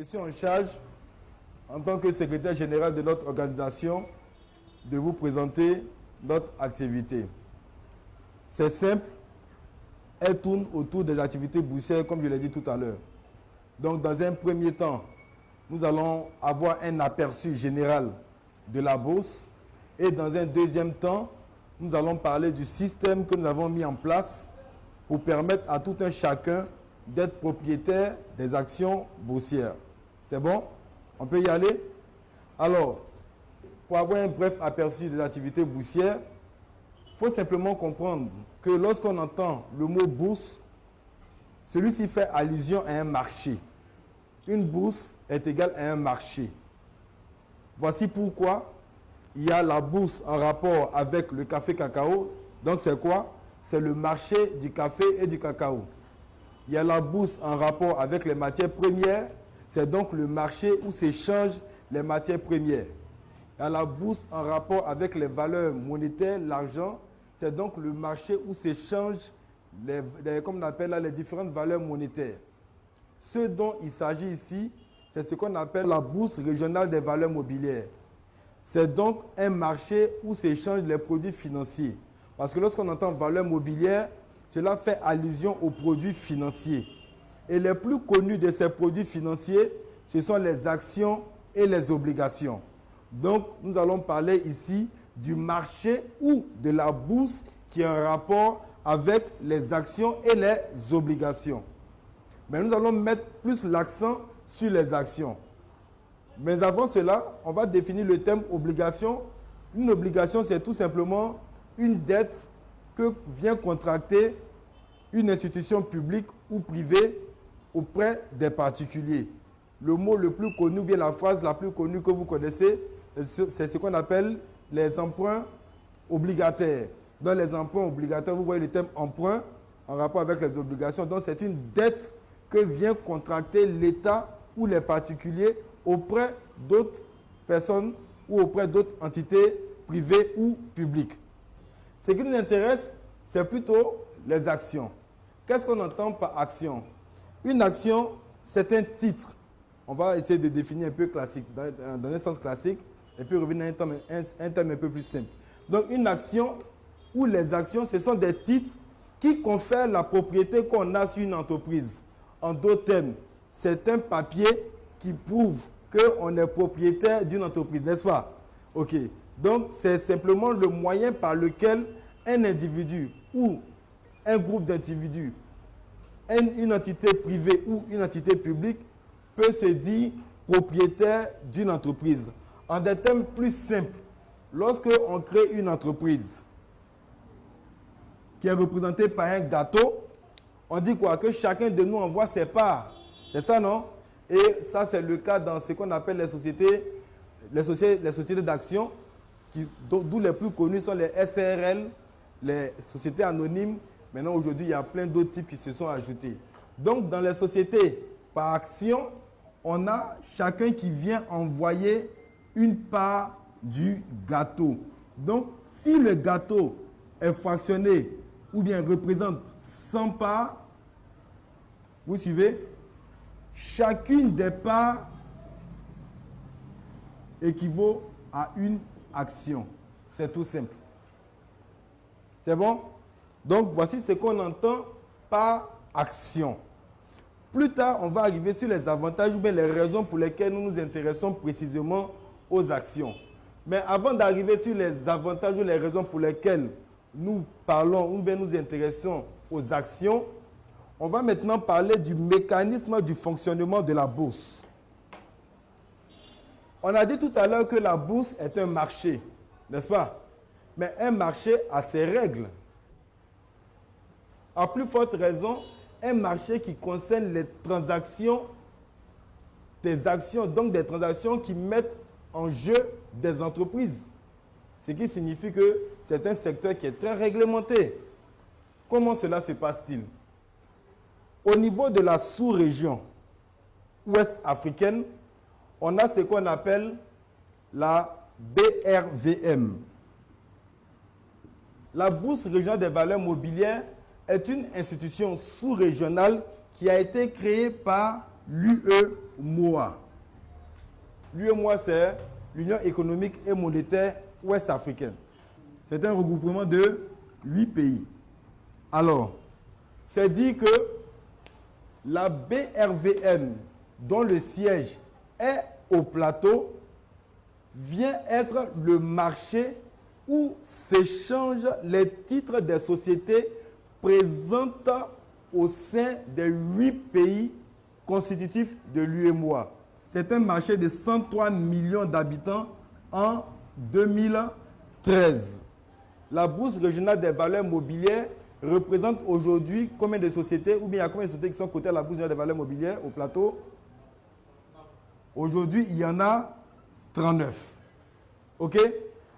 Je suis en charge, en tant que secrétaire général de notre organisation, de vous présenter notre activité. C'est simple, elle tourne autour des activités boursières, comme je l'ai dit tout à l'heure. Donc, dans un premier temps, nous allons avoir un aperçu général de la bourse. Et dans un deuxième temps, nous allons parler du système que nous avons mis en place pour permettre à tout un chacun d'être propriétaire des actions boursières. C'est bon? On peut y aller? Alors, pour avoir un bref aperçu des activités boursières, il faut simplement comprendre que lorsqu'on entend le mot bourse, celui-ci fait allusion à un marché. Une bourse est égale à un marché. Voici pourquoi il y a la bourse en rapport avec le café cacao. Donc c'est quoi? C'est le marché du café et du cacao. Il y a la bourse en rapport avec les matières premières. C'est donc le marché où s'échangent les matières premières. Il y a la bourse en rapport avec les valeurs monétaires, l'argent. C'est donc le marché où s'échangent comme on appelle là, les différentes valeurs monétaires. Ce dont il s'agit ici, c'est ce qu'on appelle la bourse régionale des valeurs mobilières. C'est donc un marché où s'échangent les produits financiers. Parce que lorsqu'on entend valeur mobilière, cela fait allusion aux produits financiers. Et les plus connus de ces produits financiers, ce sont les actions et les obligations. Donc, nous allons parler ici du marché ou de la bourse qui est en rapport avec les actions et les obligations. Mais nous allons mettre plus l'accent sur les actions. Mais avant cela, on va définir le terme obligation. Une obligation, c'est tout simplement une dette que vient contracter une institution publique ou privée auprès des particuliers. Le mot le plus connu, ou bien la phrase la plus connue que vous connaissez, c'est ce qu'on appelle les emprunts obligataires. Dans les emprunts obligataires, vous voyez le terme emprunt en rapport avec les obligations. Donc, c'est une dette que vient contracter l'État ou les particuliers auprès d'autres personnes ou auprès d'autres entités privées ou publiques. Ce qui nous intéresse, c'est plutôt les actions. Qu'est-ce qu'on entend par action? Une action, c'est un titre. On va essayer de définir un peu classique, dans un sens classique, et puis revenir à un terme un peu plus simple. Donc, une action ou les actions, ce sont des titres qui confèrent la propriété qu'on a sur une entreprise. En d'autres termes, c'est un papier qui prouve qu'on est propriétaire d'une entreprise, n'est-ce pas? Ok. Donc, c'est simplement le moyen par lequel un individu ou un groupe d'individus, une entité privée ou une entité publique peut se dire propriétaire d'une entreprise. En des termes plus simples, lorsque on crée une entreprise qui est représentée par un gâteau, on dit quoi? Que chacun de nous envoie ses parts. C'est ça, non? Et ça, c'est le cas dans ce qu'on appelle les sociétés d'action, d'où les plus connus sont les SARL, les sociétés anonymes. Maintenant, aujourd'hui, il y a plein d'autres types qui se sont ajoutés. Donc, dans les sociétés par action, on a chacun qui vient envoyer une part du gâteau. Donc, si le gâteau est fractionné ou bien représente 100 parts, vous suivez? Chacune des parts équivaut à une action. C'est tout simple. C'est bon? Donc, voici ce qu'on entend par action. Plus tard, on va arriver sur les avantages ou bien les raisons pour lesquelles nous nous intéressons précisément aux actions. Mais avant d'arriver sur les avantages ou les raisons pour lesquelles nous parlons ou bien nous intéressons aux actions, on va maintenant parler du mécanisme du fonctionnement de la bourse. On a dit tout à l'heure que la bourse est un marché, n'est-ce pas? Mais un marché a ses règles. À plus forte raison, un marché qui concerne les transactions des actions, donc des transactions qui mettent en jeu des entreprises. Ce qui signifie que c'est un secteur qui est très réglementé. Comment cela se passe-t-il? Au niveau de la sous-région ouest africaine, on a ce qu'on appelle la BRVM. La Bourse régionale des valeurs mobilières est une institution sous-régionale qui a été créée par l'UEMOA. L'UEMOA, c'est l'Union économique et monétaire ouest-africaine. C'est un regroupement de 8 pays. Alors, c'est dit que la BRVM, dont le siège est au plateau, vient être le marché où s'échangent les titres des sociétés présentes au sein des 8 pays constitutifs de l'UEMOA. C'est un marché de 103 millions d'habitants en 2013. La bourse régionale des valeurs mobilières représente aujourd'hui combien de sociétés, ou bien il y a combien de sociétés qui sont cotées à la bourse régionale des valeurs mobilières au plateau? Aujourd'hui, il y en a 39. OK?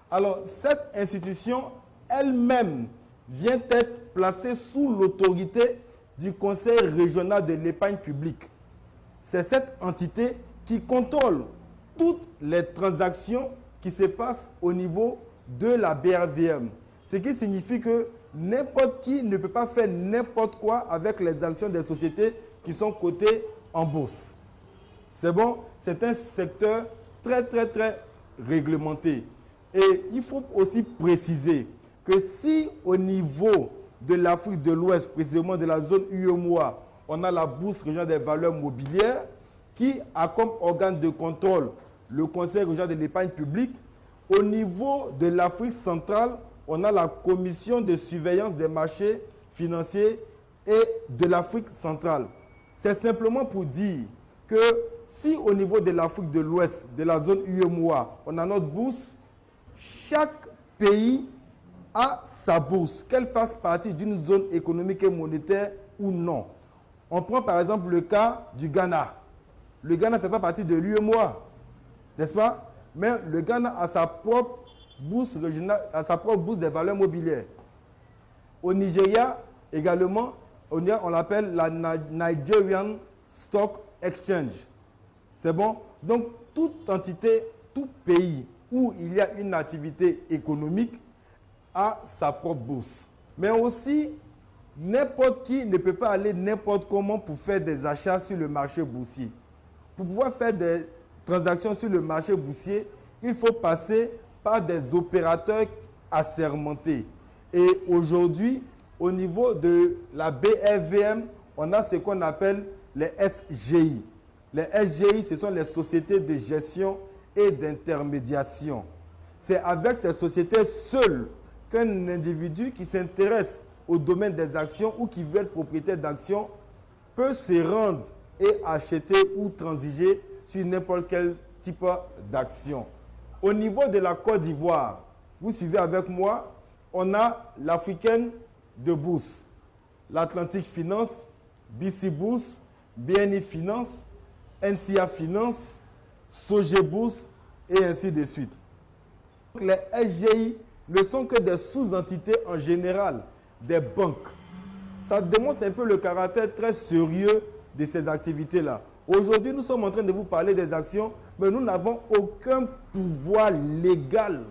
Alors, cette institution elle-même vient être placée sous l'autorité du Conseil régional de l'épargne publique. C'est cette entité qui contrôle toutes les transactions qui se passent au niveau de la BRVM. Ce qui signifie que n'importe qui ne peut pas faire n'importe quoi avec les actions des sociétés qui sont cotées en bourse. C'est bon? C'est un secteur très réglementé. Et il faut aussi préciser que si au niveau de l'Afrique de l'Ouest, précisément de la zone UEMOA, on a la Bourse régionale des valeurs mobilières qui a comme organe de contrôle le Conseil régional de l'épargne publique, au niveau de l'Afrique centrale, on a la Commission de surveillance des marchés financiers et de l'Afrique centrale. C'est simplement pour dire que si au niveau de l'Afrique de l'Ouest, de la zone UEMOA, on a notre bourse, chaque pays a sa bourse, qu'elle fasse partie d'une zone économique et monétaire ou non. On prend par exemple le cas du Ghana. Le Ghana ne fait pas partie de l'UEMOA, n'est-ce pas? Mais le Ghana a sa propre bourse régionale, a sa propre bourse des valeurs mobilières. Au Nigeria, également, on l'appelle la Nigerian Stock Exchange. C'est bon? Donc, toute entité, tout pays où il y a une activité économique a sa propre bourse. Mais aussi, n'importe qui ne peut pas aller n'importe comment pour faire des achats sur le marché boursier. Pour pouvoir faire des transactions sur le marché boursier, il faut passer par des opérateurs assermentés. Et aujourd'hui, au niveau de la BRVM, on a ce qu'on appelle les SGI. Les SGI, ce sont les sociétés de gestion et d'intermédiation. C'est avec ces sociétés seules qu'un individu qui s'intéresse au domaine des actions ou qui veut être propriétaire d'actions peut se rendre et acheter ou transiger sur n'importe quel type d'action. Au niveau de la Côte d'Ivoire, vous suivez avec moi, on a l'Africaine de Bourse, l'Atlantique Finance, BC Bourse, BNI Finance, NCA Finance, Sogé Bourse et ainsi de suite. Les SGI ne sont que des sous-entités en général des banques. Ça démontre un peu le caractère très sérieux de ces activités-là. Aujourd'hui, nous sommes en train de vous parler des actions, mais nous n'avons aucun pouvoir légal,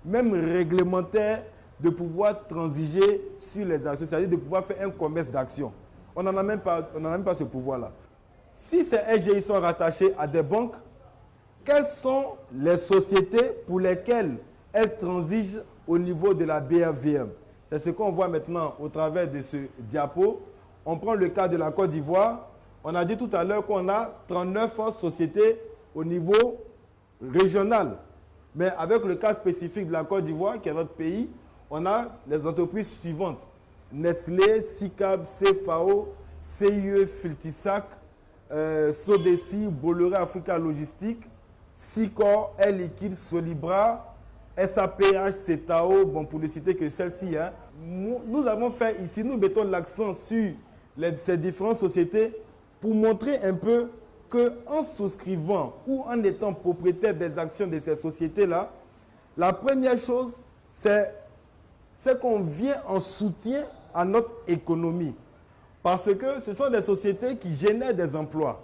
même réglementaire, de pouvoir transiger sur les actions, c'est-à-dire de pouvoir faire un commerce d'actions. On n'en a même pas ce pouvoir-là. Si ces SGI sont rattachés à des banques, quelles sont les sociétés pour lesquelles elles transigent au niveau de la BRVM? C'est ce qu'on voit maintenant au travers de ce diapo. On prend le cas de la Côte d'Ivoire. On a dit tout à l'heure qu'on a 39 sociétés au niveau régional. Mais avec le cas spécifique de la Côte d'Ivoire, qui est notre pays, on a les entreprises suivantes. Nestlé, SICAB, CFAO, CIE, Filtisac, Sodeci, Bolloré Africa Logistique, Sicor, Air Liquide, Solibra, SAPH, CETAO, bon, pour ne citer que celle-ci. Hein. Nous avons fait ici, nous mettons l'accent sur ces différentes sociétés pour montrer un peu qu'en souscrivant ou en étant propriétaire des actions de ces sociétés-là, la première chose, c'est qu'on vient en soutien à notre économie. Parce que ce sont des sociétés qui génèrent des emplois.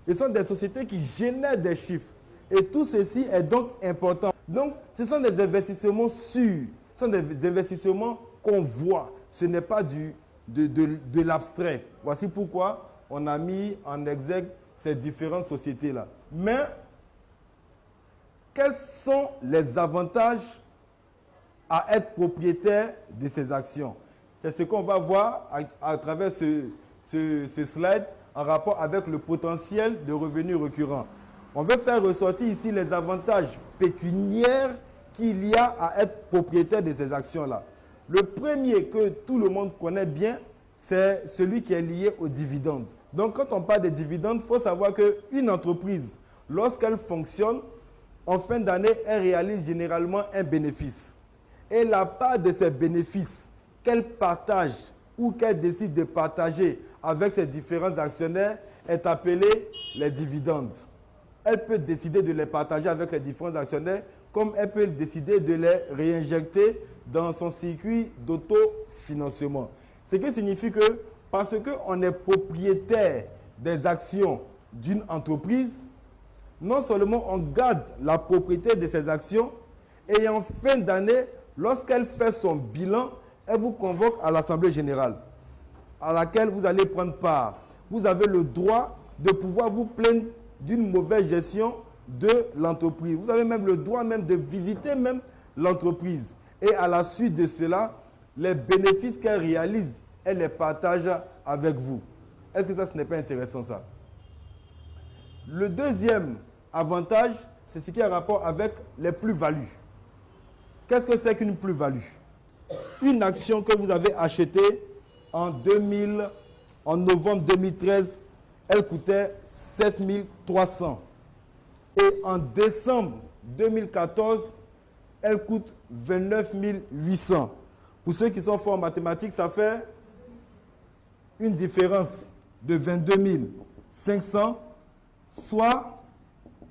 Ce sont des sociétés qui génèrent des chiffres. Et tout ceci est donc important. Donc, ce sont des investissements sûrs. Ce sont des investissements qu'on voit. Ce n'est pas de l'abstrait. Voici pourquoi on a mis en exergue ces différentes sociétés-là. Mais, quels sont les avantages à être propriétaire de ces actions? C'est ce qu'on va voir à travers ce slide en rapport avec le potentiel de revenus récurrents. On veut faire ressortir ici les avantages pécuniaires qu'il y a à être propriétaire de ces actions-là. Le premier que tout le monde connaît bien, c'est celui qui est lié aux dividendes. Donc, quand on parle des dividendes, il faut savoir qu'une entreprise, lorsqu'elle fonctionne, en fin d'année, elle réalise généralement un bénéfice. Et la part de ces bénéfices qu'elle partage ou qu'elle décide de partager avec ses différents actionnaires est appelée les dividendes. Elle peut décider de les partager avec les différents actionnaires comme elle peut décider de les réinjecter dans son circuit d'autofinancement. Ce qui signifie que parce qu'on est propriétaire des actions d'une entreprise, non seulement on garde la propriété de ces actions, et en fin d'année, lorsqu'elle fait son bilan, elle vous convoque à l'Assemblée générale, à laquelle vous allez prendre part. Vous avez le droit de pouvoir vous plaindre d'une mauvaise gestion de l'entreprise. Vous avez même le droit même de visiter même l'entreprise. Et à la suite de cela, les bénéfices qu'elle réalise, elle les partage avec vous. Est-ce que ça, ce n'est pas intéressant ça? Le deuxième avantage, c'est ce qui a rapport avec les plus-values. Qu'est-ce que c'est qu'une plus-value? Une action que vous avez achetée en novembre 2013, elle coûtait 7 300. Et en décembre 2014, elle coûte 29 800. Pour ceux qui sont forts en mathématiques, ça fait une différence de 22 500, soit,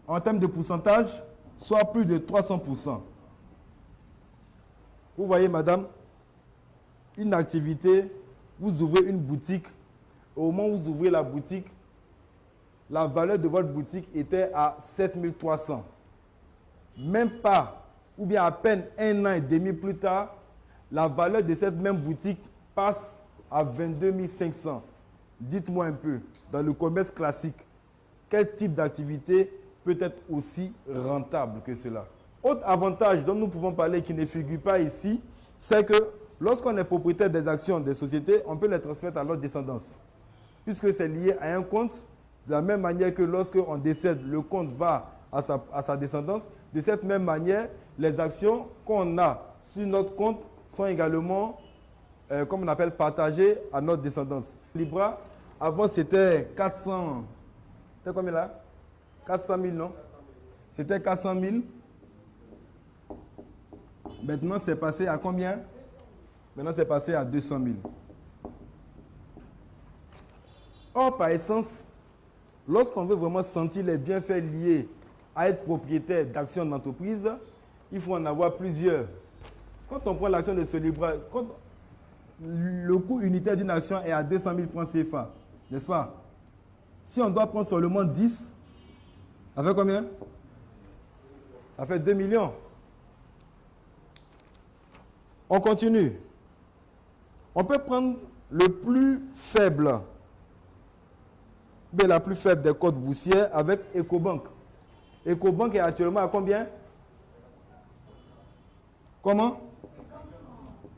en termes de pourcentage, soit plus de 300%. Vous voyez, madame, une activité, vous ouvrez une boutique. Au moment où vous ouvrez la boutique, la valeur de votre boutique était à 7 300. Même pas, ou bien à peine un an et demi plus tard, la valeur de cette même boutique passe à 22 500. Dites-moi un peu, dans le commerce classique, quel type d'activité peut être aussi rentable que cela? Autre avantage dont nous pouvons parler qui ne figure pas ici, c'est que lorsqu'on est propriétaire des actions des sociétés, on peut les transmettre à notre descendance. Puisque c'est lié à un compte, de la même manière que lorsqu'on décède, le compte va à sa descendance. De cette même manière, les actions qu'on a sur notre compte sont également, comme on appelle, partagées à notre descendance. Libra, avant c'était 400, c'était combien là? 400 000, non? C'était 400 000. Maintenant, c'est passé à combien? Maintenant, c'est passé à 200 000. Or, par essence, lorsqu'on veut vraiment sentir les bienfaits liés à être propriétaire d'actions d'entreprise, il faut en avoir plusieurs. Quand on prend l'action de Solibra, quand le coût unitaire d'une action est à 200 000 francs CFA, n'est-ce pas? Si on doit prendre seulement 10, ça fait combien? Ça fait 2 millions. On continue. On peut prendre le plus faible, mais la plus faible des codes boursières avec Ecobank. Ecobank est actuellement à combien? Comment?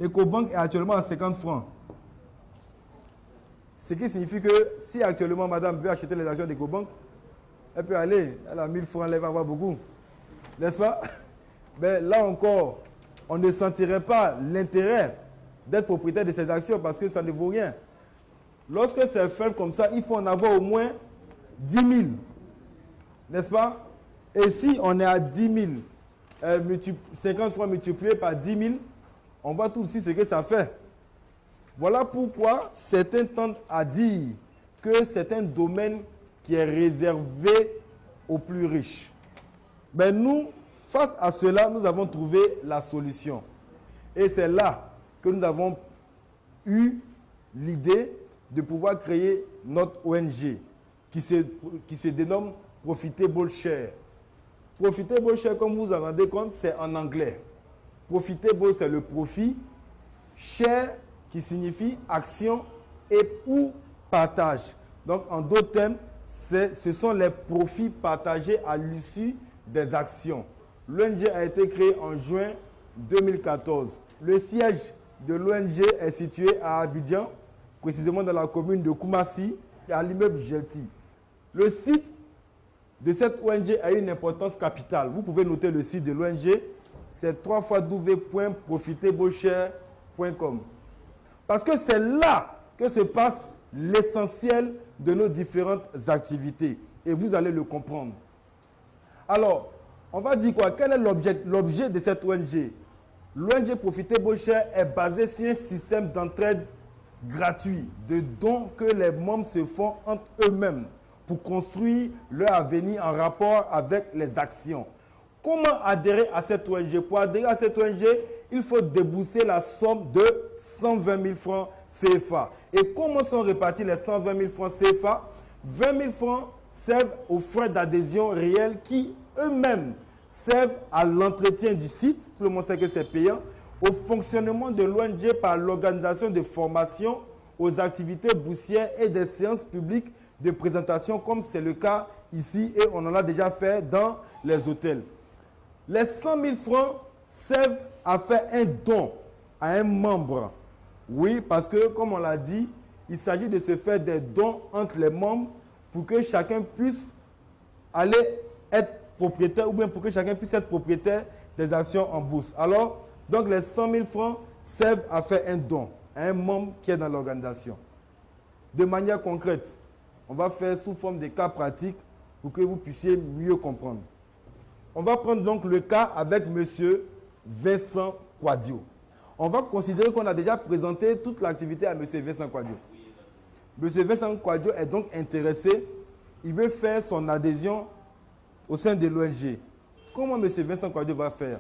Ecobank est actuellement à 50 francs. Ce qui signifie que si actuellement madame veut acheter les actions d'Ecobank, elle peut aller, elle a 1000 francs, elle va avoir beaucoup. N'est-ce pas? Mais là encore, on ne sentirait pas l'intérêt d'être propriétaire de ces actions parce que ça ne vaut rien. Lorsque c'est faible comme ça, il faut en avoir au moins 10 000. N'est-ce pas? Et si on est à 10 000, 50 francs multipliés par 10 000, on voit tout de suite ce que ça fait. Voilà pourquoi certains tendent à dire que c'est un domaine qui est réservé aux plus riches. Mais nous, face à cela, nous avons trouvé la solution. Et c'est là que nous avons eu l'idée de pouvoir créer notre ONG qui se dénomme Profitable Share. Profitable Share, comme vous vous en rendez compte, c'est en anglais. Profitable, c'est le profit. Share, qui signifie action et ou partage. Donc, en d'autres termes, ce sont les profits partagés à l'issue des actions. L'ONG a été créée en juin 2014. Le siège de l'ONG est situé à Abidjan, précisément dans la commune de Koumassi, à l'immeuble Gelti. Le site de cette ONG a une importance capitale. Vous pouvez noter le site de l'ONG, c'est www.profitezbeauchers.com. Parce que c'est là que se passe l'essentiel de nos différentes activités. Et vous allez le comprendre. Alors, on va dire quoi? Quel est l'objet de cette ONG? L'ONG Profitez Beauchers est basée sur un système d'entraide gratuit, de dons que les membres se font entre eux-mêmes pour construire leur avenir en rapport avec les actions. Comment adhérer à cette ONG? Pour adhérer à cette ONG, il faut débourser la somme de 120 000 francs CFA. Et comment sont répartis les 120 000 francs CFA? 20 000 francs servent aux frais d'adhésion réels qui eux-mêmes servent à l'entretien du site, tout le monde sait que c'est payant, au fonctionnement de l'ONG par l'organisation de formations, aux activités boursières et des séances publiques de présentation, comme c'est le cas ici et on en a déjà fait dans les hôtels. Les 100 000 francs servent à faire un don à un membre. Oui, parce que, comme on l'a dit, il s'agit de se faire des dons entre les membres pour que chacun puisse aller être propriétaire ou bien pour que chacun puisse être propriétaire des actions en bourse. Alors, donc les 100 000 francs servent à faire un don à un membre qui est dans l'organisation. De manière concrète, on va faire sous forme de cas pratiques pour que vous puissiez mieux comprendre. On va prendre donc le cas avec M. Vincent Quadio. On va considérer qu'on a déjà présenté toute l'activité à M. Vincent Quadio. M. Vincent Quadio est donc intéressé, il veut faire son adhésion au sein de l'ONG. Comment M. Vincent Quadio va faire?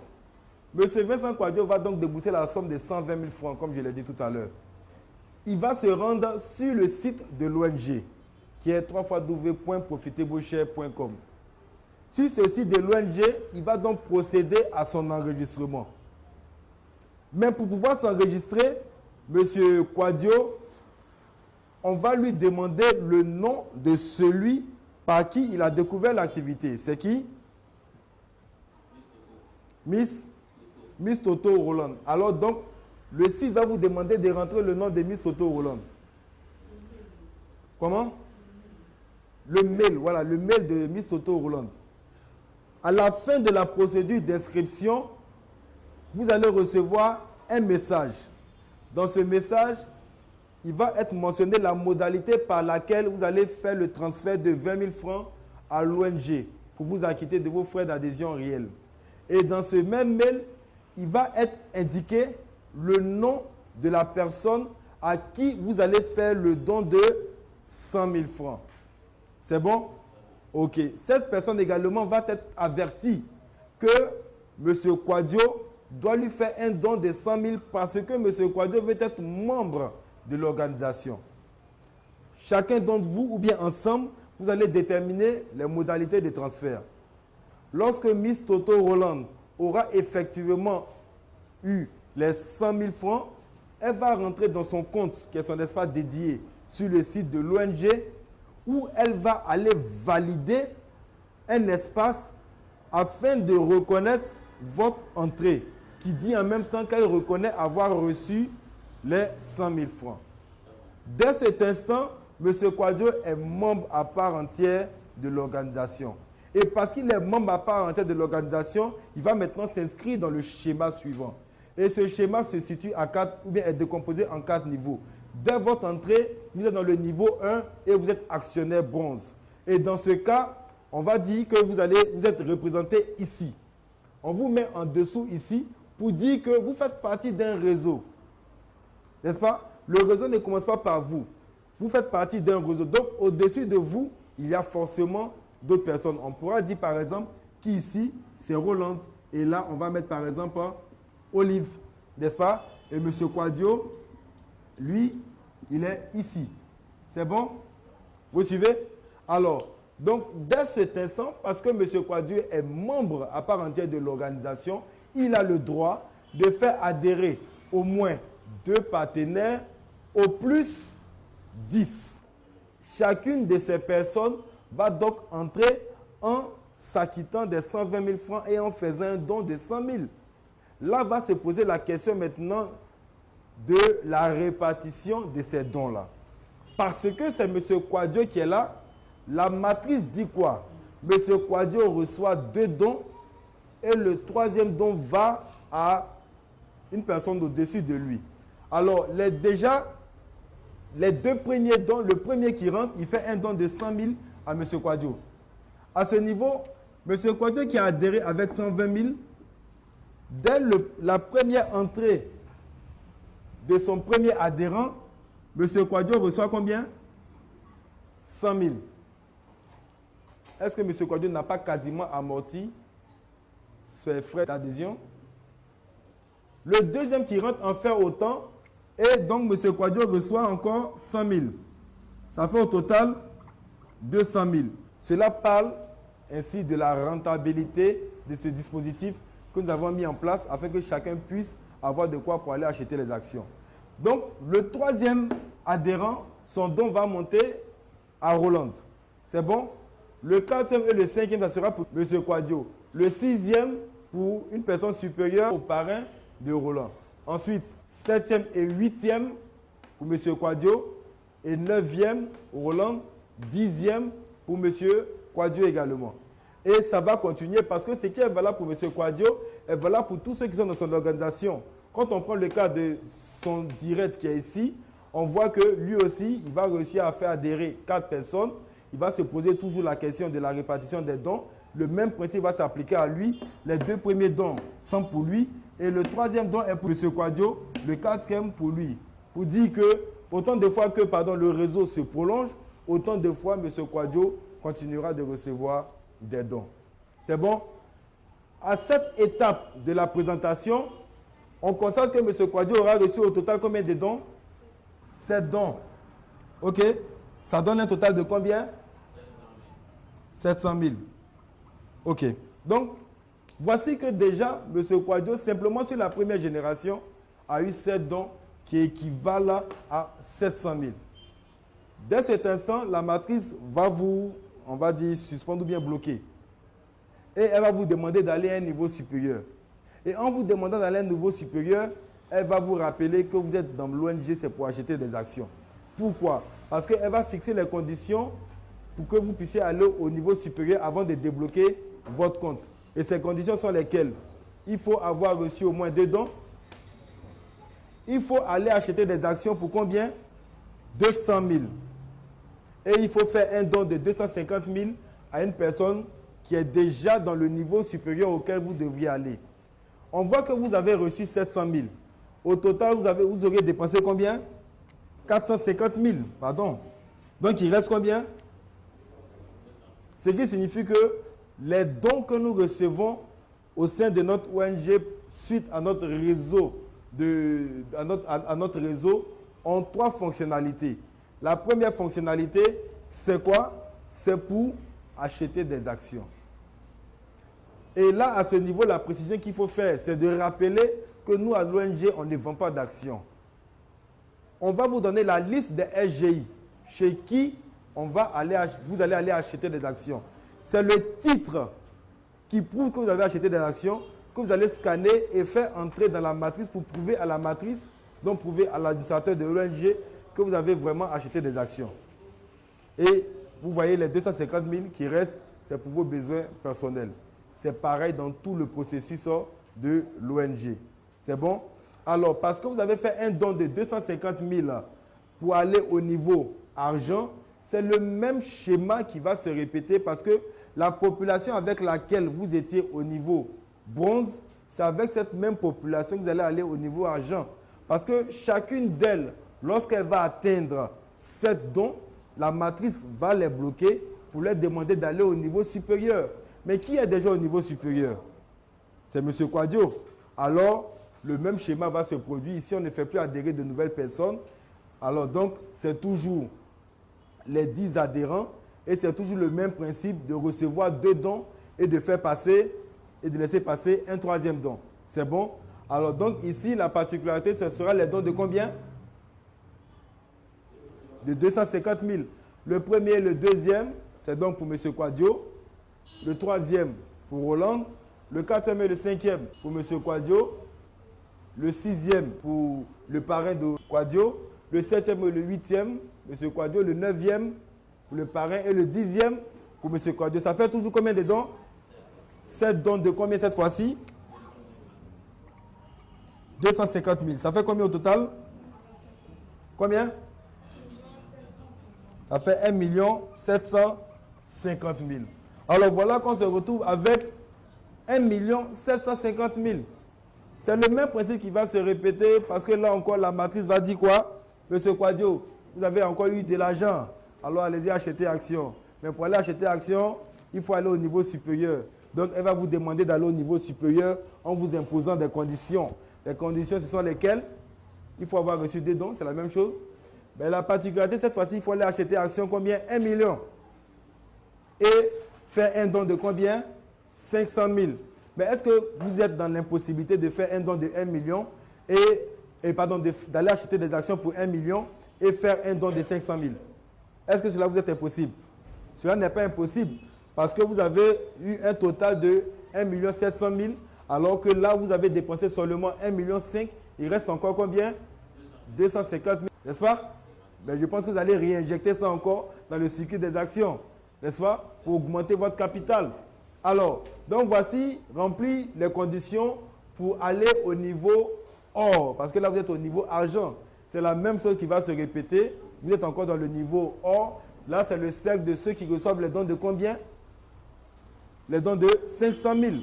M. Vincent Quadio va donc débourser la somme de 120 000 francs, comme je l'ai dit tout à l'heure. Il va se rendre sur le site de l'ONG, qui est www.profitezbeauchers.com. Sur ce site de l'ONG, il va donc procéder à son enregistrement. Mais pour pouvoir s'enregistrer, M. Quadio, on va lui demander le nom de celui par qui il a découvert l'activité. C'est qui? Miss Toto Roland. Alors donc, le site va vous demander de rentrer le nom de Miss Toto Roland. Comment? Le mail, voilà, le mail de Miss Toto Roland. À la fin de la procédure d'inscription, vous allez recevoir un message. Dans ce message, il va être mentionné la modalité par laquelle vous allez faire le transfert de 20 000 francs à l'ONG pour vous acquitter de vos frais d'adhésion réels. Et dans ce même mail, il va être indiqué le nom de la personne à qui vous allez faire le don de 100 000 francs. C'est bon? Ok. Cette personne également va être avertie que M. Quadio doit lui faire un don de 100 000 parce que M. Quadio veut être membre de l'organisation. Chacun d'entre vous, ou bien ensemble, vous allez déterminer les modalités de transfert. Lorsque Miss Toto Roland aura effectivement eu les 100 000 francs, elle va rentrer dans son compte, qui est son espace dédié, sur le site de l'ONG, où elle va aller valider un espace afin de reconnaître votre entrée, qui dit en même temps qu'elle reconnaît avoir reçu les 100 000 francs. Dès cet instant, M. Quadio est membre à part entière de l'organisation. Et parce qu'il est membre à part entière de l'organisation, il va maintenant s'inscrire dans le schéma suivant. Et ce schéma se situe à 4, ou bien est décomposé en 4 niveaux. Dès votre entrée, vous êtes dans le niveau 1 et vous êtes actionnaire bronze. Et dans ce cas, on va dire que vous êtes représenté ici. On vous met en dessous ici pour dire que vous faites partie d'un réseau. N'est-ce pas? Le réseau ne commence pas par vous. Vous faites partie d'un réseau. Donc, au-dessus de vous, il y a forcément d'autres personnes. On pourra dire, par exemple, qu'ici, c'est Roland. Et là, on va mettre, par exemple, Olive. N'est-ce pas? Et M. Quadio, lui, il est ici. C'est bon? Vous suivez? Alors, donc, dès cet instant, parce que M. Quadio est membre à part entière de l'organisation, il a le droit de faire adhérer au moins 2 partenaires, au plus 10. Chacune de ces personnes va donc entrer en s'acquittant des 120 000 francs et en faisant un don de 100 000. Là va se poser la question maintenant de la répartition de ces dons-là. Parce que c'est M. Kouadio qui est là, la matrice dit quoi? M. Kouadio reçoit 2 dons et le 3e don va à une personne au-dessus de lui. Alors, déjà, les 2 premiers dons, le premier qui rentre, il fait un don de 100 000 à M. Kouadio. À ce niveau, M. Kouadio qui a adhéré avec 120 000, dès la première entrée de son premier adhérent, M. Kouadio reçoit combien? 100 000. Est-ce que M. Kouadio n'a pas quasiment amorti ses frais d'adhésion? Le deuxième qui rentre en fait autant, et donc M. Kouadio reçoit encore 100 000. Ça fait au total 200 000. Cela parle ainsi de la rentabilité de ce dispositif que nous avons mis en place afin que chacun puisse avoir de quoi pour aller acheter les actions. Donc, le 3e adhérent, son don va monter à Roland. C'est bon? Le 4e et le 5e, ça sera pour M. Kouadio. Le 6e, pour une personne supérieure au parrain de Roland. Ensuite, 7e et 8e pour M. Kouadio. Et 9e, Roland. 10e pour M. Kouadio également. Et ça va continuer parce que ce qui est valable pour M. Kouadio est valable pour tous ceux qui sont dans son organisation. Quand on prend le cas de son direct qui est ici, on voit que lui aussi, il va réussir à faire adhérer 4 personnes. Il va se poser toujours la question de la répartition des dons. Le même principe va s'appliquer à lui. Les 2 premiers dons sont pour lui. Et le 3e don est pour M. Kouadio. Le 4e pour lui. Pour dire que, autant de fois que le réseau se prolonge, autant de fois M. Kouadio continuera de recevoir des dons. C'est bon? À cette étape de la présentation, on constate que M. Kouadio aura reçu au total combien de dons? 7 dons. OK? Ça donne un total de combien? 700 000. OK. Donc, voici que déjà, M. Kouadio, simplement sur la première génération, a eu 7 dons qui équivalent à 700 000. Dès cet instant, la matrice va vous, on va dire, suspendre ou bien bloquer. Et elle va vous demander d'aller à un niveau supérieur. Et en vous demandant d'aller à un niveau supérieur, elle va vous rappeler que vous êtes dans l'ONG, c'est pour acheter des actions. Pourquoi? Parce qu'elle va fixer les conditions pour que vous puissiez aller au niveau supérieur avant de débloquer votre compte. Et ces conditions sont lesquelles? Il faut avoir reçu au moins 2 dons. Il faut aller acheter des actions pour combien? 200 000. Et il faut faire un don de 250 000 à une personne qui est déjà dans le niveau supérieur auquel vous devriez aller. On voit que vous avez reçu 700 000. Au total, vous auriez dépensé combien? 450 000, pardon. Donc, il reste combien? Ce qui signifie que les dons que nous recevons au sein de notre ONG suite à notre réseau, à notre réseau ont 3 fonctionnalités. La première fonctionnalité, c'est quoi? C'est pour acheter des actions. Et là, à ce niveau, la précision qu'il faut faire, c'est de rappeler que nous, à l'ONG, on ne vend pas d'actions. On va vous donner la liste des SGI chez qui vous allez aller acheter des actions. C'est le titre qui prouve que vous avez acheté des actions que vous allez scanner et faire entrer dans la matrice pour prouver à la matrice, donc prouver à l'administrateur de l'ONG que vous avez vraiment acheté des actions. Et vous voyez les 250 000 qui restent, c'est pour vos besoins personnels. C'est pareil dans tout le processus de l'ONG. C'est bon? Alors, parce que vous avez fait un don de 250 000 pour aller au niveau argent, c'est le même schéma qui va se répéter parce que la population avec laquelle vous étiez au niveau bronze, c'est avec cette même population que vous allez aller au niveau argent. Parce que chacune d'elles, lorsqu'elle va atteindre 7 dons, la matrice va les bloquer pour leur demander d'aller au niveau supérieur. Mais qui est déjà au niveau supérieur? C'est M. Kouadio. Alors, le même schéma va se produire. Ici, on ne fait plus adhérer de nouvelles personnes. Alors, donc, c'est toujours les 10 adhérents et c'est toujours le même principe de recevoir 2 dons et de faire passer et de laisser passer un 3e don. C'est bon? Alors, donc, ici, la particularité, ce sera les dons de combien? De 250 000. Le premier et le deuxième c'est donc pour M. Kouadio. Le troisième pour Roland. Le quatrième et le cinquième pour M. Kouadio. Le sixième pour le parrain de Kouadio. Le septième et le huitième, M. Kouadio. Le neuvième pour le parrain. Et le dixième pour M. Kouadio. Ça fait toujours combien de dons? 7 dons de combien cette fois-ci? 250 000. Ça fait combien au total? Combien? Ça fait 1 750 000. Alors voilà qu'on se retrouve avec 1 750 000. C'est le même principe qui va se répéter parce que là encore la matrice va dire quoi? Monsieur Kouadio, vous avez encore eu de l'argent. Alors allez-y acheter action. Mais pour aller acheter action, il faut aller au niveau supérieur. Donc elle va vous demander d'aller au niveau supérieur en vous imposant des conditions. Les conditions, ce sont lesquelles? Il faut avoir reçu des dons, c'est la même chose. Mais la particularité, cette fois-ci, il faut aller acheter action combien? 1 million. Et faire un don de combien? 500 000. Mais est-ce que vous êtes dans l'impossibilité de faire un don de 1 million d'aller acheter des actions pour 1 million et faire un don de 500 000? Est-ce que cela vous est impossible? Cela n'est pas impossible parce que vous avez eu un total de 1 700 000 alors que là, vous avez dépensé seulement 1,5 million. Il reste encore combien? 250 000, n'est-ce pas? Mais je pense que vous allez réinjecter ça encore dans le circuit des actions, n'est-ce pas? Pour augmenter votre capital. Alors, donc voici rempli les conditions pour aller au niveau or. Parce que là, vous êtes au niveau argent. C'est la même chose qui va se répéter. Vous êtes encore dans le niveau or. Là, c'est le cercle de ceux qui reçoivent les dons de combien? Les dons de 500 000,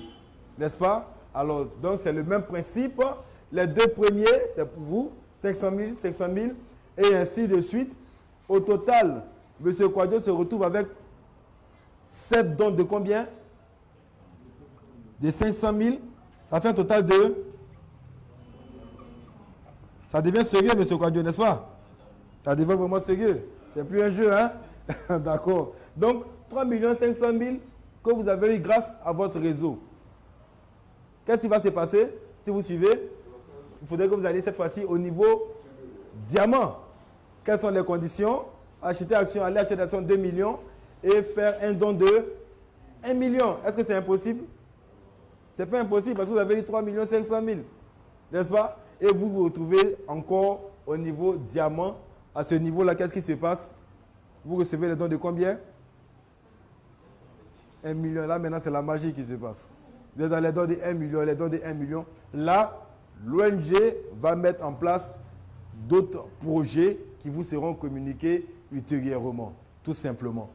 n'est-ce pas? Alors, donc c'est le même principe. Les deux premiers, c'est pour vous, 500 000, 500 000, et ainsi de suite. Au total, M. Kouadio se retrouve avec 7 dons de combien? De 500 000. Ça fait un total de... Ça devient sérieux, M. Kouadio, n'est-ce pas? Ça devient vraiment sérieux. C'est plus un jeu, hein? D'accord. Donc, 3 500 000 que vous avez eu grâce à votre réseau. Qu'est-ce qui va se passer si vous suivez? Il faudrait que vous alliez cette fois-ci au niveau diamant. Quelles sont les conditions? Acheter action, aller acheter l'action 2 millions et faire un don de 1 million. Est-ce que c'est impossible? Ce n'est pas impossible parce que vous avez eu 3 500 000. N'est-ce pas? Et vous vous retrouvez encore au niveau diamant. À ce niveau-là, qu'est-ce qui se passe? Vous recevez les dons de combien? 1 million. Là, maintenant, c'est la magie qui se passe. Vous êtes dans les dons de 1 million, les dons de 1 million. Là, l'ONG va mettre en place d'autres projets qui vous seront communiqués ultérieurement, tout simplement.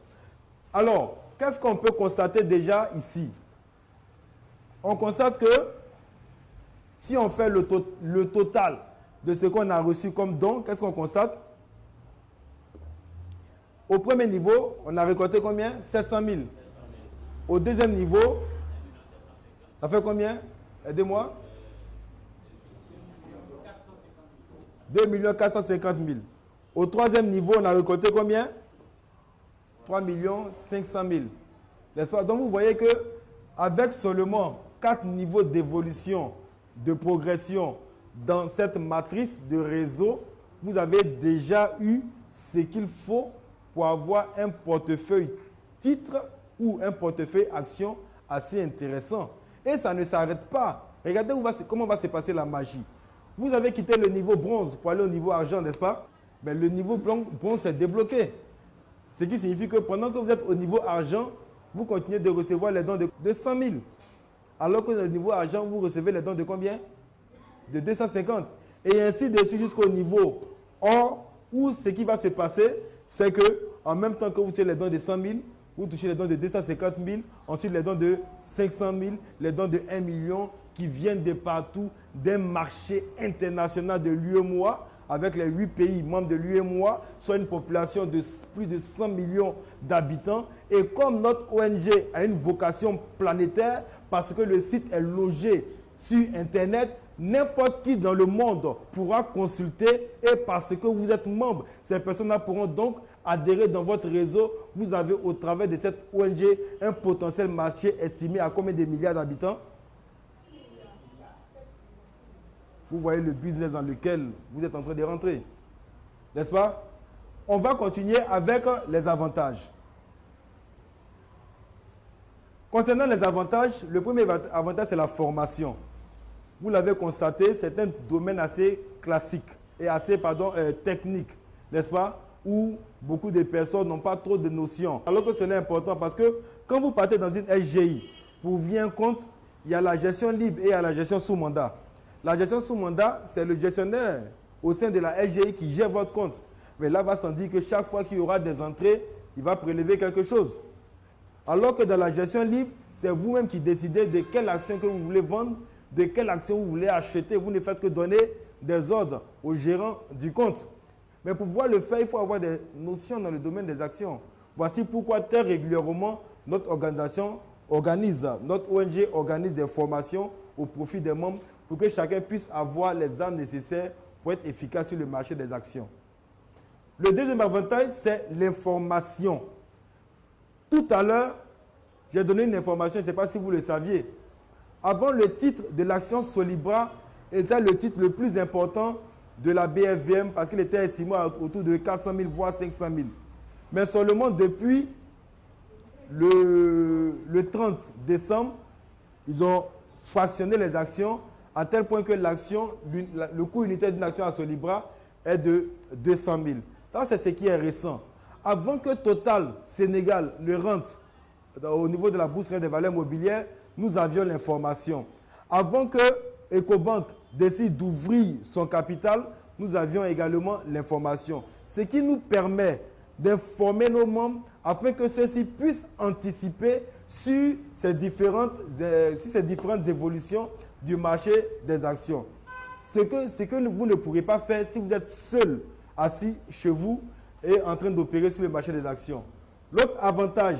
Alors, qu'est-ce qu'on peut constater déjà ici? On constate que si on fait le total de ce qu'on a reçu comme don, qu'est-ce qu'on constate? Au premier niveau, on a récolté combien? 700 000. Au deuxième niveau, ça fait combien? Aidez-moi. 2 450 000. Au troisième niveau, on a récolté combien? 3 500 000. N'est-ce pas? Donc vous voyez que avec seulement 4 niveaux d'évolution, de progression dans cette matrice de réseau, vous avez déjà eu ce qu'il faut pour avoir un portefeuille titre ou un portefeuille action assez intéressant. Et ça ne s'arrête pas. Regardez comment va se passer la magie. Vous avez quitté le niveau bronze pour aller au niveau argent, n'est-ce pas? Mais le niveau bronze s'est débloqué. Ce qui signifie que pendant que vous êtes au niveau argent, vous continuez de recevoir les dons de 100 000. Alors que au niveau argent, vous recevez les dons de combien? De 250. Et ainsi de suite jusqu'au niveau or, où ce qui va se passer, c'est que en même temps que vous touchez les dons de 100 000, vous touchez les dons de 250 000, ensuite les dons de 500 000, les dons de 1 million qui viennent de partout, d'un marché international de l'UEMOA, avec les 8 pays membres de l'UEMOA, soit une population de plus de 100 millions d'habitants. Et comme notre ONG a une vocation planétaire, parce que le site est logé sur Internet, n'importe qui dans le monde pourra consulter, et parce que vous êtes membre, ces personnes-là pourront donc adhérer dans votre réseau. Vous avez au travers de cette ONG un potentiel marché estimé à combien de milliards d'habitants? Vous voyez le business dans lequel vous êtes en train de rentrer. N'est-ce pas? On va continuer avec les avantages. Concernant les avantages, le premier avantage, c'est la formation. Vous l'avez constaté, c'est un domaine assez classique et assez technique, n'est-ce pas? Où beaucoup de personnes n'ont pas trop de notions. Alors que cela est important parce que quand vous partez dans une SGI, pour ouvrir un compte, il y a la gestion libre et il y a la gestion sous mandat. La gestion sous mandat, c'est le gestionnaire au sein de la SGI qui gère votre compte. Mais là, va sans dire que chaque fois qu'il y aura des entrées, il va prélever quelque chose. Alors que dans la gestion libre, c'est vous-même qui décidez de quelle action que vous voulez vendre, de quelle action vous voulez acheter. Vous ne faites que donner des ordres au gérant du compte. Mais pour pouvoir le faire, il faut avoir des notions dans le domaine des actions. Voici pourquoi très régulièrement, notre organisation notre ONG organise des formations au profit des membres pour que chacun puisse avoir les armes nécessaires pour être efficace sur le marché des actions. Le deuxième avantage, c'est l'information. Tout à l'heure, j'ai donné une information, je ne sais pas si vous le saviez. Avant, le titre de l'action Solibra était le titre le plus important de la BFVM parce qu'il était estimé autour de 400 000 voire 500 000. Mais seulement depuis le 30 décembre, ils ont fractionné les actions à tel point que le coût unitaire d'une action à Solibra est de 200 000. Ça, c'est ce qui est récent. Avant que Total Sénégal le rentre au niveau de la bourse des valeurs mobilières, nous avions l'information. Avant que Ecobank décide d'ouvrir son capital, nous avions également l'information. Ce qui nous permet d'informer nos membres afin que ceux-ci puissent anticiper sur ces différentes évolutions du marché des actions. Ce que vous ne pourrez pas faire si vous êtes seul assis chez vous et en train d'opérer sur le marché des actions. L'autre avantage,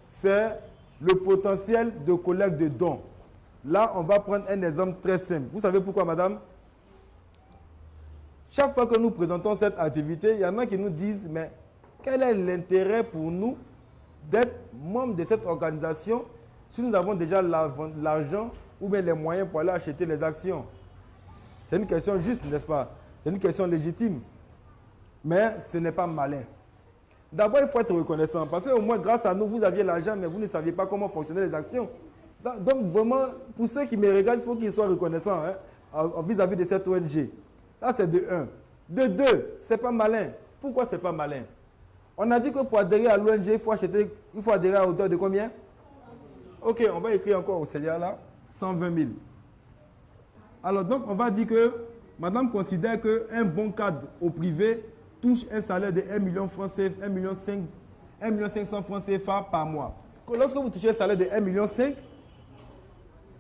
c'est le potentiel de collecte de dons. Là, on va prendre un exemple très simple. Vous savez pourquoi, madame? Chaque fois que nous présentons cette activité, il y en a qui nous disent, mais quel est l'intérêt pour nous d'être membre de cette organisation si nous avons déjà l'argent ou bien les moyens pour aller acheter les actions? C'est une question juste, n'est-ce pas? C'est une question légitime. Mais ce n'est pas malin. D'abord, il faut être reconnaissant parce qu'au moins, grâce à nous, vous aviez l'argent, mais vous ne saviez pas comment fonctionnaient les actions. Donc, vraiment, pour ceux qui me regardent, il faut qu'ils soient reconnaissants vis-à-vis de cette ONG. Ça, c'est de 1. De 2, ce n'est pas malin. Pourquoi ce n'est pas malin? On a dit que pour adhérer à l'ONG, il faut adhérer à hauteur de combien? Ok, on va écrire encore au Seigneur là, 120 000. Alors, donc, on va dire que madame considère qu'un bon cadre au privé touche un salaire de 1 million francs CFA, 1 500 francs CFA par mois. Lorsque vous touchez un salaire de 1,5 million,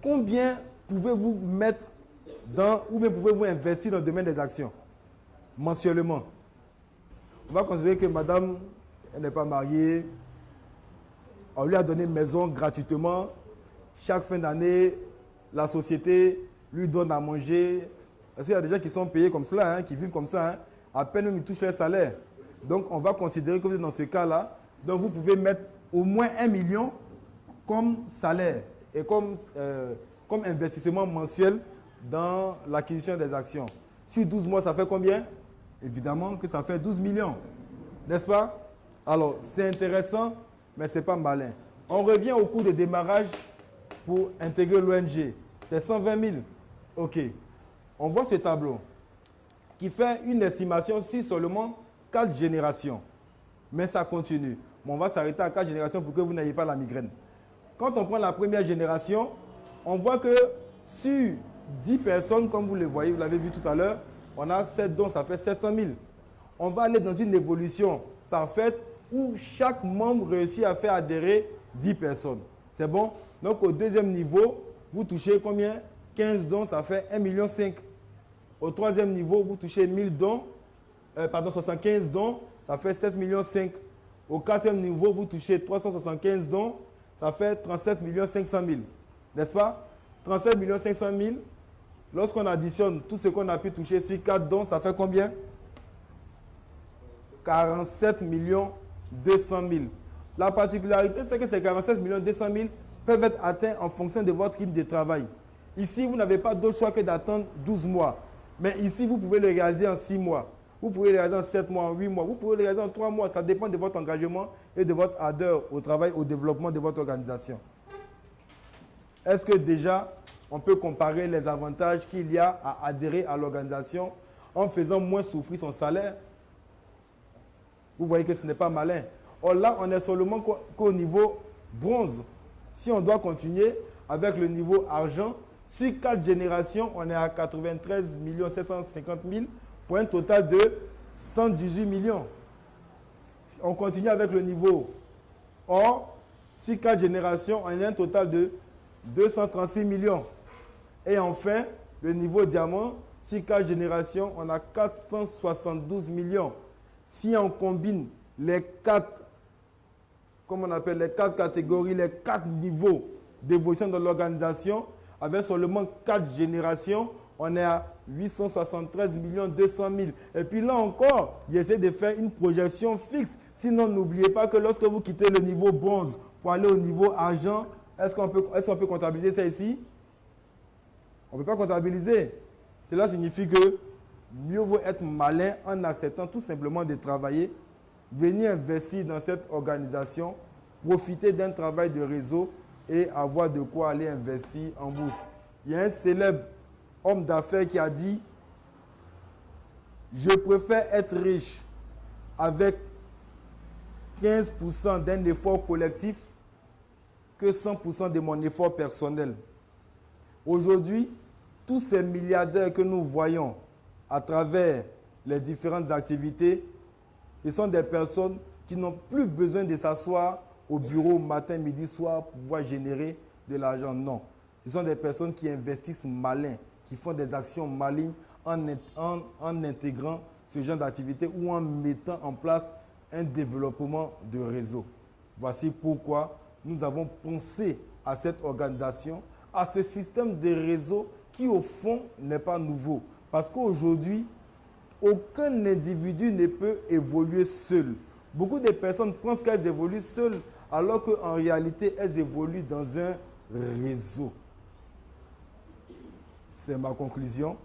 combien pouvez-vous mettre ou bien pouvez-vous investir dans le domaine des actions mensuellement? On va considérer que madame, elle n'est pas mariée, on lui a donné une maison gratuitement. Chaque fin d'année, la société lui donne à manger. Parce qu'il y a des gens qui sont payés comme cela, qui vivent comme ça. À peine même ils touchent leur salaire. Donc, on va considérer que vous êtes dans ce cas-là. Donc, vous pouvez mettre au moins 1 million comme salaire et comme investissement mensuel dans l'acquisition des actions. Sur 12 mois, ça fait combien? Évidemment que ça fait 12 millions. N'est-ce pas? Alors, c'est intéressant, mais ce n'est pas malin. On revient au coût de démarrage pour intégrer l'ONG. C'est 120 000. OK. On voit ce tableau qui fait une estimation sur seulement 4 générations. Mais ça continue. Mais on va s'arrêter à 4 générations pour que vous n'ayez pas la migraine. Quand on prend la première génération, on voit que sur 10 personnes, comme vous le voyez, vous l'avez vu tout à l'heure, on a 7 dons, ça fait 700 000. On va aller dans une évolution parfaite où chaque membre réussit à faire adhérer 10 personnes. C'est bon? Donc au deuxième niveau, vous touchez combien? 15 dons, ça fait 1,5 million. Au troisième niveau, vous touchez 75 dons, ça fait 7,5 millions. Au quatrième niveau, vous touchez 375 dons, ça fait 37 500 000. N'est-ce pas? 37 500 000. Lorsqu'on additionne tout ce qu'on a pu toucher sur 4 dons, ça fait combien? 47 200 000. La particularité, c'est que ces 47 200 000 peuvent être atteints en fonction de votre rythme de travail. Ici, vous n'avez pas d'autre choix que d'attendre 12 mois. Mais ici, vous pouvez le réaliser en 6 mois. Vous pouvez les réaliser en 7 mois, en 8 mois. Vous pouvez les réaliser en 3 mois. Ça dépend de votre engagement et de votre ardeur au travail, au développement de votre organisation. Est-ce que déjà, on peut comparer les avantages qu'il y a à adhérer à l'organisation en faisant moins souffrir son salaire? Vous voyez que ce n'est pas malin. Or là, on est seulement qu'au niveau bronze. Si on doit continuer avec le niveau argent, sur 4 générations, on est à 93 750 000 pour un total de 118 millions. On continue avec le niveau or, sur 4 générations, on a un total de 236 millions. Et enfin, le niveau diamant, sur 4 générations, on a 472 millions. Si on combine les 4, comme on appelle les 4 catégories, les 4 niveaux d'évolution de l'organisation, avec seulement 4 générations, on est à 873 200 000. Et puis là encore, j'essaie de faire une projection fixe. Sinon, n'oubliez pas que lorsque vous quittez le niveau bronze pour aller au niveau argent, est-ce qu'on peut comptabiliser ça ici? On ne peut pas comptabiliser. Cela signifie que mieux vaut être malin en acceptant tout simplement de travailler, venir investir dans cette organisation, profiter d'un travail de réseau et avoir de quoi aller investir en bourse. Il y a un célèbre homme d'affaires qui a dit « Je préfère être riche avec 15% d'un effort collectif que 100% de mon effort personnel. » Aujourd'hui, tous ces milliardaires que nous voyons à travers les différentes activités, ce sont des personnes qui n'ont plus besoin de s'asseoir au bureau matin, midi, soir pour pouvoir générer de l'argent. Non. Ce sont des personnes qui investissent malin, qui font des actions malignes en intégrant ce genre d'activité ou en mettant en place un développement de réseau. Voici pourquoi nous avons pensé à cette organisation, à ce système de réseau qui au fond n'est pas nouveau. Parce qu'aujourd'hui, aucun individu ne peut évoluer seul. Beaucoup de personnes pensent qu'elles évoluent seules, alors qu'en réalité, elles évoluent dans un réseau. C'est ma conclusion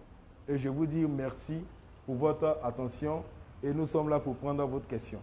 et je vous dis merci pour votre attention et nous sommes là pour prendre votre question.